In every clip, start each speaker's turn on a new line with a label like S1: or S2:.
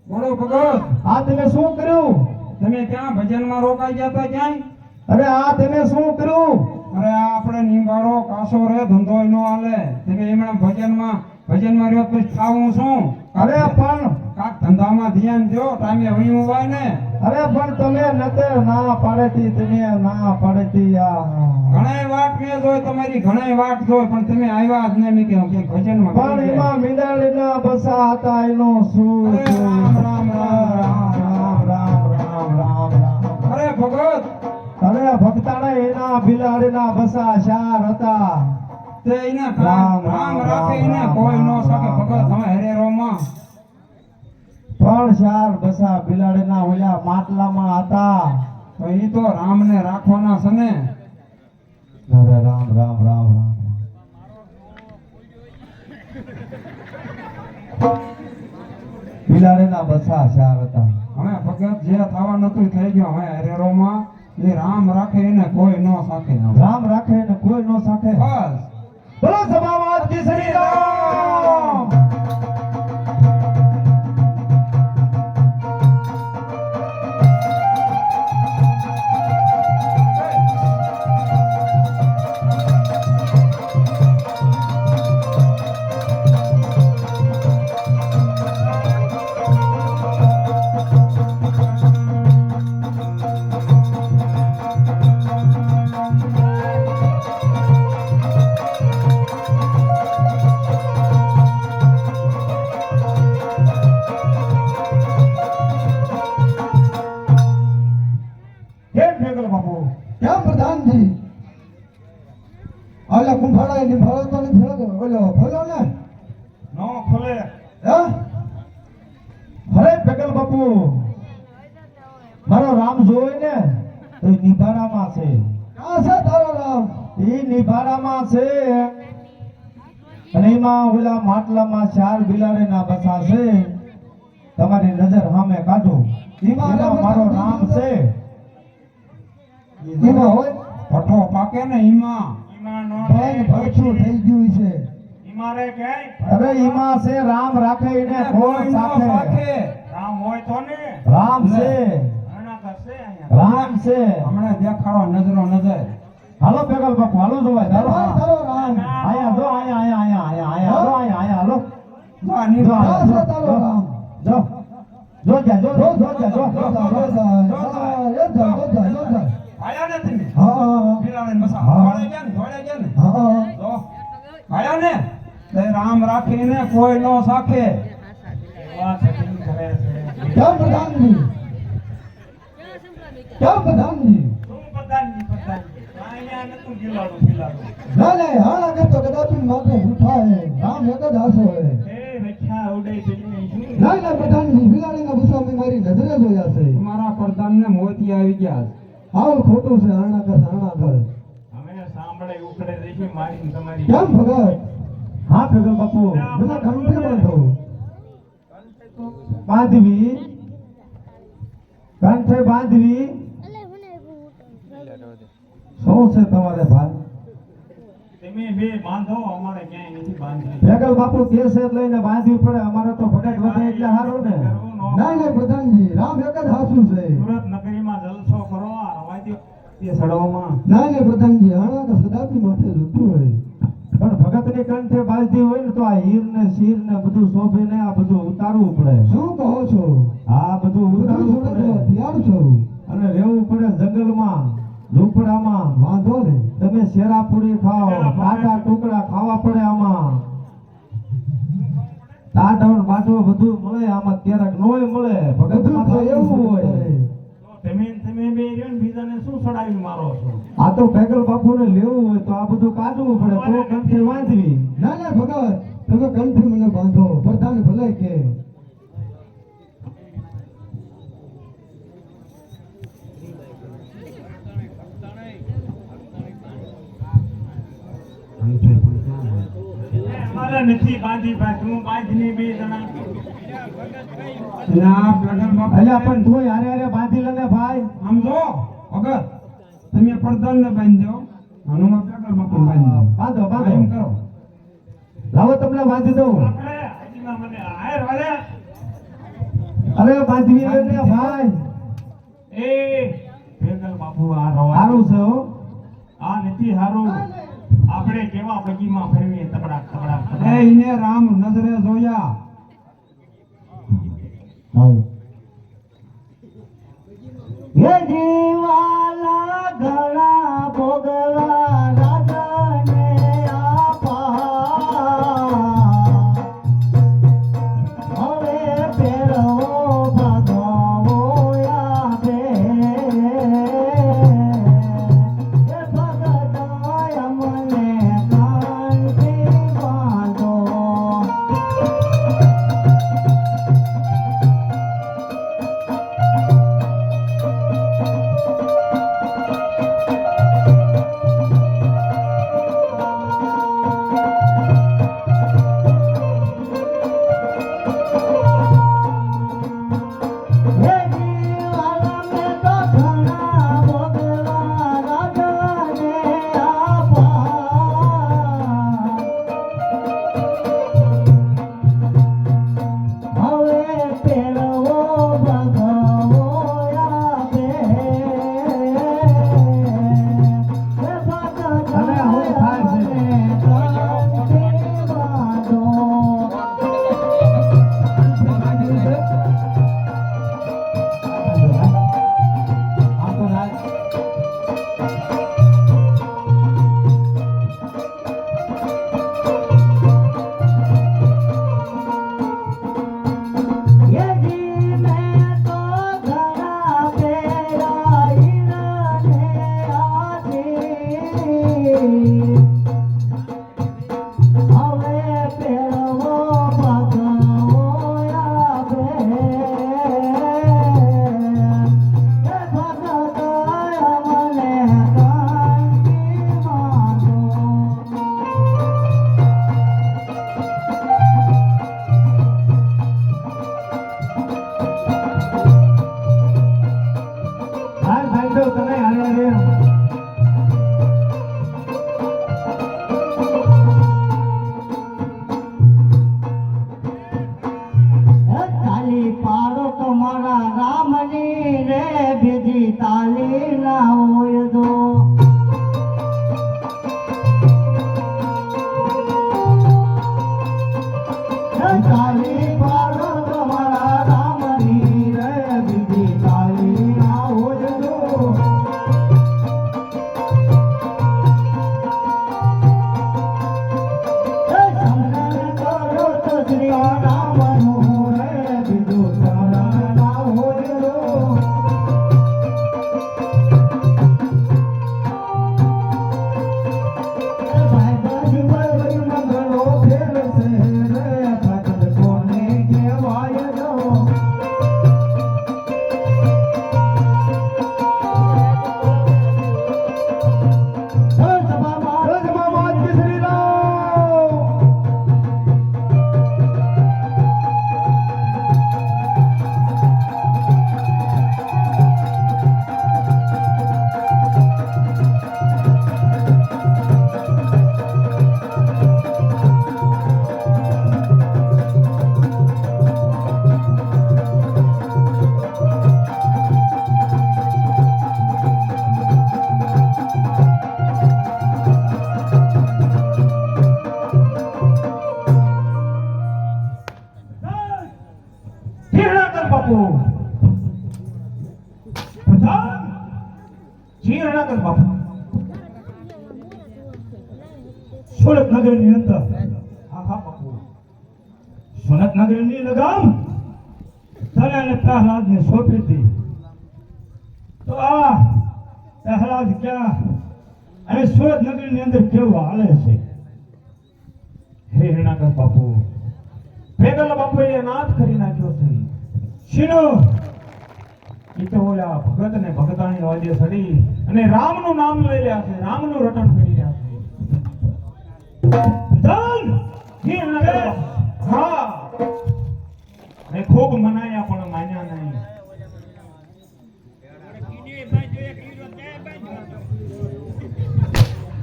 S1: બોલો ભગત.
S2: આ તમે શું કર્યું?
S1: તમે ક્યાં ભજનમાં રોકાઈ ગયા હતા ક્યાંય?
S2: અરે આ તમે શું કર્યું?
S1: અરે આ આપણે નિંબાળો કાસો રે ધંધો નો હાલે. તમે એમણા ભજનમાં રહ્યો પછી ખાવું શું?
S2: અરે પણ
S1: કાક ધંધામાં ધ્યાન દો, ટાઈમે વણી હોય ને.
S2: અરે પણ તમે નતે ના પાડેતી, તમે ના પાડેતી
S1: ઘણાય વાટ મેં જોઈ, તમારી ઘણાય વાટ જોઈ, પણ તમે આવ્યા જ નહીં કે ભજનમાં.
S2: પણ એમાં મીંડાળીના બસા હતા એનો શું?
S1: અરે રામ રામ રામ રામ રામ રામ રામ. અરે ભગત,
S2: અરે ભક્તાણા એના બિલાડીના બસા ચાર હતા.
S1: તે એને રામ રાખે એને કોઈ નો શકે ભગત. તમે હરેરોમાં
S2: પણ ચાર બસા બિલાડીના ઓલા માટલામાં હતા.
S1: તો ઈ તો રામને રાખવાના છે ને.
S2: અરે રામ રામ રામ રામ. બિલાડીના બસા ચાર હતા.
S1: હવે ભગત જે થવા નતું થઈ ગયું. હવે હરેરોમાં એ રામ રાખે એને કોઈ નો સાથે.
S2: રામ રાખે ને કોઈ નો સાથે.
S1: બસ
S2: બોલો સભાવાદ કી શ્રી રામ. ઓલા કુંભાળા ની ભાળો તો નહીં ફેરો ઓલો ફોલો ને
S1: નો ખોલે.
S2: હે હરે પેગલ બાપુ મારો રામ જોવે ને તો નિભારામાં છે. ક્યાં છે તારો રામ? ઈ નિભારામાં છે. અને એમાં ઓલા માટલામાં ચાર બિલાડીના બસા છે. તમારી નજર સામે કાઢો. એમાં મારો રામ છે. એમાં હોય
S1: પઠો પાકે ને ઈમાં
S2: ભરછું થઈ ગયું છે.
S1: ઈમારે કે
S2: અરે ઈમાં છે રામ રાખે ને કોઈ સાથે.
S1: રામ હોય તો ને
S2: રામ છે.
S1: આના કરશે અહીંયા
S2: રામ છે.
S1: હમણાં દેખાડો નજરો નજર.
S2: હાલો પેગલ બાપુ હાલો જોવાય ચાલો.
S3: તારો રામ
S2: આયા જો આયા જો આયા હાલો.
S1: જો આ નીકળો.
S3: ક્યાં છે તારો રામ?
S2: જો જો જા જો જો જા જો
S1: આયા ને તમે
S3: હા
S1: બિલાડીને બસા
S2: હા.
S1: ધોળે ગયા ને
S3: હા
S1: જો આયા ને તે રામ રાખીને કોઈ નો સાખે. વાત સતી કરે છે.
S3: કેમ પ્રધાનજી કેમ પ્રધાનજી
S1: શું પ્રધાનજી આયા નતું ગિલાડું
S3: ના ના હાલા કે તો કદાપી માથે ઉઠા હે રામ એક જ હાસો હે
S1: એ રખ્યા ઉડે પેલી શું
S3: ના ના પ્રધાનજી બિલાડીના બસા મેં મારી નજરે જોયા છે.
S1: મારા પ્રધાનને મોતી આવી ગયા છે.
S3: આવું ખોટું છે આણા કર
S1: અમે સાંભળે ઉખડે દેખી મારી તમારી
S3: કેમ ભગત
S2: હા પેગલ બાપુ
S3: મને કંઠે બાંધો
S2: બાંધવી કંઠે બાંધવી શું છે તમારે ભાઈ?
S1: તમે બે બાંધો અમારે ક્યાંય નથી બાંધવી.
S2: પેગલ બાપુ કેસ લઈને બાંધવી પડે. અમારે તો ભગત વધે એટલે સારું ને.
S3: ના ના પ્રધાનજી રામ એક જ હાસું છે.
S1: સુરત નગરીમાં જલસો કરો આ રવાજો એ સડવામાં
S3: ના ના પ્રધાનજી આણા તો કદાપી માથે જતું હોય
S2: પણ ભગતની કંઠે બાંધી હોય ને તો આ હીર ને શીર ને બધું શોભે ને આ બધું ઉતારવું પડે.
S3: શું કહો છો?
S2: આ બધું ઉતારવું પડે
S3: તૈયાર છો
S2: અને રહેવું પડે જંગલમાં ઝૂંપડામાં.
S3: વાંધો ને
S2: તમે શેરાપુરી ખાઓ, કાચા ટુકડા ખાવા પડે આમાં. તાઢણ બાઢો બધું મળે આમાં, ક્યારેક નોય મળે. ભગતમાં તો એવું હોય.
S1: તમે બે રહ્યો ને બીજાને શું સડાવી મારો છો?
S2: આ તો પેગલ બાપુને લેવું હોય તો આ બધું કાઢવું પડે તો કંઠે બાંધવી.
S3: ના ના ભગત તમે કંઠે મને બાંધો પ્રધાન ભલે કે
S1: મારે નથી બાંધી ભાઈ તું બાંધની બે જણા
S2: અલ્યા પણ તું હારે હારે બાંધી લે ને ભાઈ.
S1: આમ જો ભગત તમે પ્રધાન ને બાંધજો, હનુમાન પેગલ બાપુ બાંધજો.
S2: બાંધો
S1: એમ
S2: બાંધો.
S1: કરો.
S2: લાવો તમને બાંધી દઉં.
S1: આપણે મને હાયર વાલે
S2: અરે બાંધવી ને ભાઈ
S1: એ ભેગલ બાપુ આ રવા
S2: સારું છે હો
S1: આ નથી હારું આપણે કેવા બગીમાં ફરવીએ તકડા તકડા
S3: એ ઈને રામ નજરે જોયા
S2: હે જીવાલા ઘણા ભોગવા રાજાને આપા હવે ફેરવો ભગવો આપે હે ભગદાય મને કાંતિ બાંધો
S1: સુરત નગરની અંદર આખા બાપુ સુરત નગરની લગામ તને અને પ્રહલાદને સોંપી હતી તો આ પ્રહલાદ ક્યાં અને સુરત નગરની અંદર કેવું હાલે છે હે હિરણાકર બાપુ ભેગલ બાપુએ નાથ કરી નાખ્યો છે શીનો ઈ તો ઓલા ભગત ને ભગતાણી વાજે સડી અને રામનું નામ લઈ રહ્યા છે રામનું રટણ કરી રહ્યા છે હા મેં ખૂબ મનાયા પણ માન્યા નહીં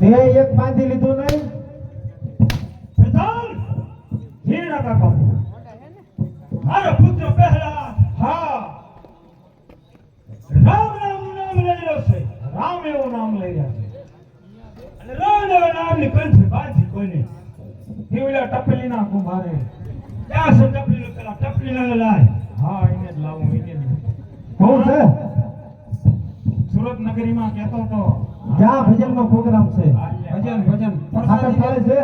S2: તે એક બાંધી લીધું નહીં
S1: પ્રધાન હીરા બાપુ મારો પુત્ર પહેલા લાવું વિજયને.
S2: કોણ છે
S1: સુરત નગરીમાં કહેતો તો
S2: ક્યાં ભજનમાં પ્રોગ્રામ છે
S4: ભજન ભજન
S2: ખાતર ચાલે છે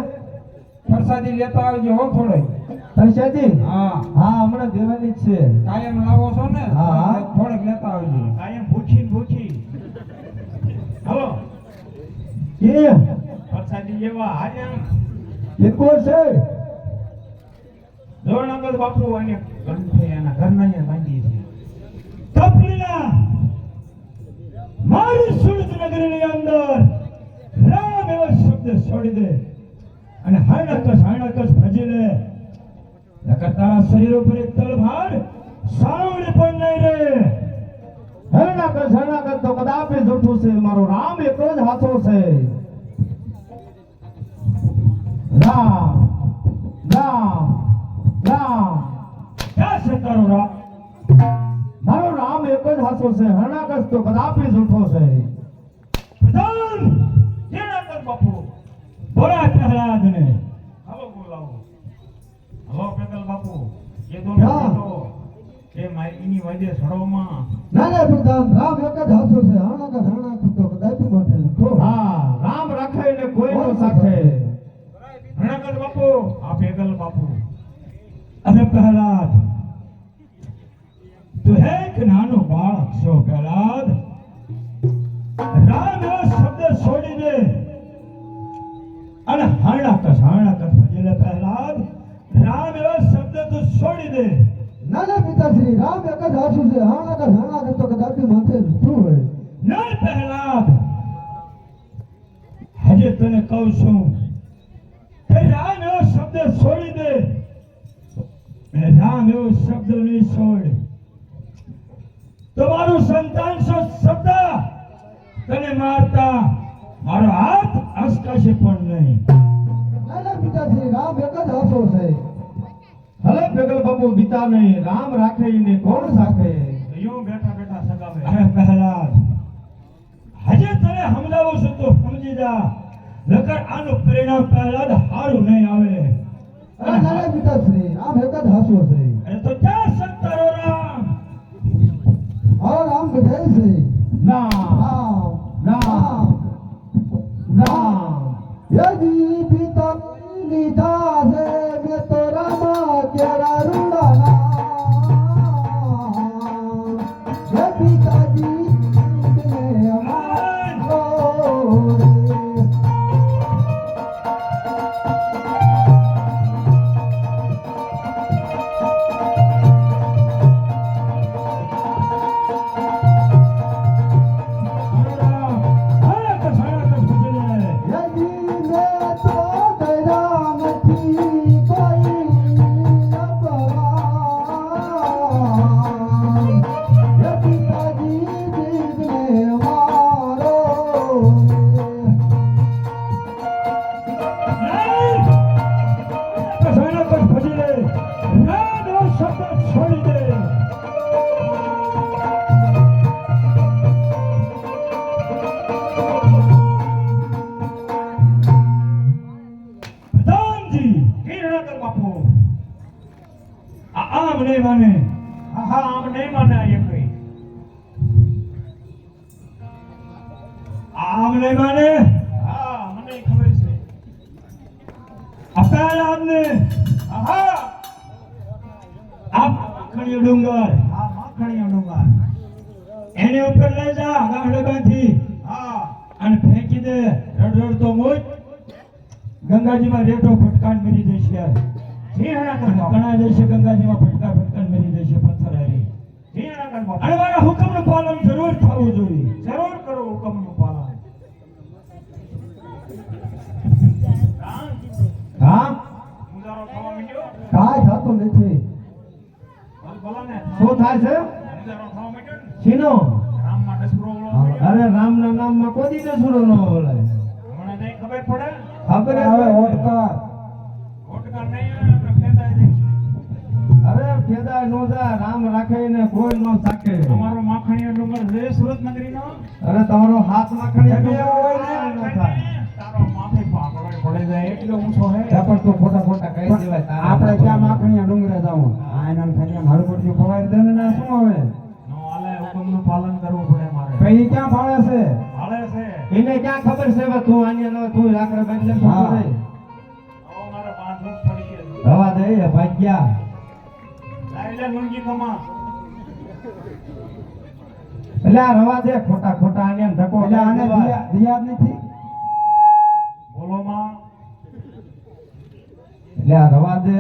S4: પ્રસાદી લેતા આવજો હો થોડે.
S2: પૈસાજી
S4: હા
S2: હા હમણાં દેવાની જ છે
S4: કાયમ લાવો છો ને
S2: હા, હા.
S4: થોડેક લેતા આવજો.
S1: કાયમ ભૂખી હલો
S2: કે
S1: પ્રસાદી જેવા હાલ્યા
S2: એકો છે
S1: ધોરણગર બાપુ અને ગંઠે એના ઘરના અહીંયા બાંધી છે તપલીના મારી સુરત નગરીની અંદર રામ એવો શબ્દ છોડી દે અને હાણાકસ ભજી લે નકર તારા શરીર ઉપર એક તલવાર સાવડી પણ નહીં રે.
S2: હરણાકર તો કદાપી જૂઠું છે મારો રામ એકલો જ હાથો છે રામ રામ રામ
S1: ક્યાં છે તારો રામ?
S2: મારો રામ એક જ હાથો છે હરણાકર તો કદાપી જૂઠો છે
S1: પ્રધાન કેણાકર બાપુ બોલા પ્રહલાદને હાલો બોલાવો. હલો પેદલ બાપુ એ દો
S3: હા.
S1: કે માઈની વજે સરોમાં
S3: ના ના પ્રધાન રામ એક જ હાથો છે હાણા તો કદાપી માટે લખો
S2: હા રામ રાખે ને કોઈ નો સાખે
S1: પ્રહલાદ બાપુ આ પેદલ બાપુ અરે પ્રહલાદ તું હે કે નાનો બાળક છો પ્રહલાદ રામ એવો શબ્દ છોડી દે અને હાણાકસ ભજી લે પ્રહલાદ રામ એવો શબ્દ તું છોડી દે.
S3: ના ના પિતાશ્રી રામ એક જ હાથો છે હાણા તો કદાપી માથે લખો હોય
S1: નહીં પ્રહલાદ હજે તને કહું છું કે રામ એવો શબ્દ છોડી દે અને રામ એવો શબ્દ નહીં છોડ તો મારું સંતાન શબ્દ તને મારતા મારો હાથ અસકાશે પણ નહીં.
S3: ના ના પિતાશ્રી રામ એક જ હાથો છે
S2: હલે પેગલ બાપુ બીતા નહીં રામ રાખે ને કોણ સાખે
S1: યું બેઠા સગાવે. અરે પ્રહલાદ હજે તને સમજાવું છું તો સમજી જા નકર આનું પરિણામ પ્રહલાદ સારું નહીં આવે.
S3: ના ના પિતાશ્રી રામ એક જ હાથો છે
S1: અરે તો ક્યાં સંતારો રામ?
S3: મારો રામ બધાય છે
S2: રામ
S3: રામ
S2: રામ રામ
S3: યદી પિતા લીધા છે મેં તો રામા તેરા રૂડાના હે પિતાજી ને અમારો રે. યદી મેં તો ગયા નથી કોઈ અપમાન હે પિતાજી જીવને મારો
S1: છોડી દે. પ્રધાનજી કિરણકર બાપુ આમ નહીં માને. હા આમ નહીં માને આ એકઈ. આમ નહીં માને. હા મને ખબર છે. આ પ્રહલાદને હા આ માખણીયો ડુંગર એને ઉપર લઈ જા ગાંઠડબાથી હા અને ફેંકી દે રડરડતો મોજ ગંગાજીમાં રેટો ફટકાન મરી જશે. ઘણા જશે ગંગાજીમાં ફટકાન મરી જશે પથ્થર હારી. અને મારા હુકમનું પાલન જરૂર થવું જોઈએ. જરૂર કરો હુકમનું પાલન.
S2: હા
S1: મુજારો થવા માંડ્યો.
S3: કાંઈ થતું નથી
S1: બોલો ને
S2: શું થાય છે
S1: મુજારો થવા માંડ્યો ને.
S2: શીનો
S1: રામમાં ડસરો ઓળો માંડ્યો.
S2: અરે રામ ના નામ માં કોઈ દી સુરો ન બોલાય
S1: હમણાં નહીં ખબર પડે.
S2: ખબર જ
S3: હવે
S2: હોય.
S3: ઓટકાર
S1: ઓટકાર નહીં આવે આપણે ફેદાઈ જઈશું.
S2: અરે ફેદા નો જા રામ રાખે ને કોઈ નો સાખે
S1: તમારો માખણીયો ડુંગર છે સુરત નગરીનો.
S2: અરે તમારો હાથ માખણી
S1: એમ
S2: હોય
S1: હોય
S2: ને
S1: ને
S2: ન થાય
S1: તારો માથે પાકડો પડે પડી જાય એટલો ઊંચો હે
S2: ત્યાં પણ તું ખોટા ખોટા કહી દેવાય તારા
S4: આપણે ક્યાં માખણીયા ડુંગરે જાવું આ એના ખાલી હરકોટની ફવારી દે ને શું હવે
S1: નો હાલે હુકમનું પાલન કરવું પડે મારે
S4: કઈ ક્યાં ફાળે છે
S1: હાલે છે
S2: એને ક્યાં ખબર છે હવે તું આની ન તું રાખડે બાંધી લે
S4: હા.
S2: ખબર
S1: હવે મારે બાંધવું જ પડી છે
S2: રવા દે એ ભાગ્યા
S1: લાઈ લે લુંગી કમા
S2: એટલે આ રવા દે ખોટા ખોટા આને એમ ધક્કો
S4: એટલે આને
S2: દેવાય.
S4: દિયાદ નથી
S1: બોલો માં
S2: એટલે આ રવા દે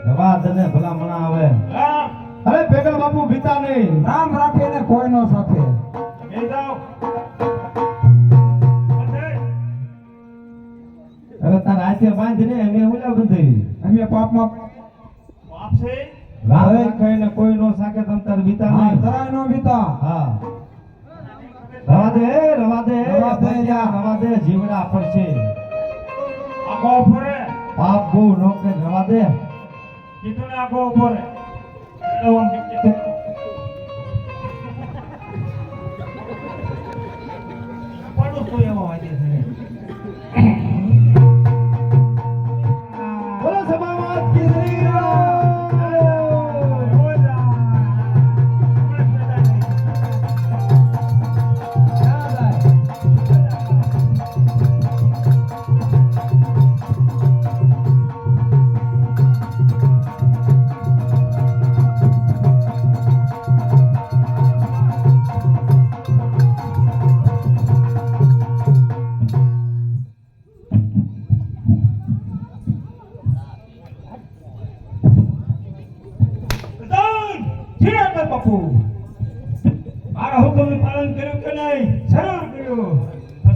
S2: રવા દે ને ભલા મણા આવે
S1: હા
S2: અરે પેગલ બાપુ બીતા નહીં
S4: રામ રાખે ને કોઈ નો સાથે
S1: એ જાઓ બધે
S2: હવે તાર હાથે બાંધીને અમે ઓલા બધી
S4: અમે પાપમાં
S1: આપશે
S2: હવે કઈને કોઈ નો સાકે તમ તાર બીતા
S4: હા
S2: નહીં
S4: જરાય નો બીતા
S2: હા રવા દે રવા દે
S4: રવા દે જા.
S2: રવા દે જીવડા પડશે
S1: આખો ફરે
S2: પાપ બહુ નો કે રવા દે
S1: કીધું ને આખો ફરે એટલે ઓમ કીધું પડું તું એવો વાગે છે
S2: બોલો સભામાં કીધું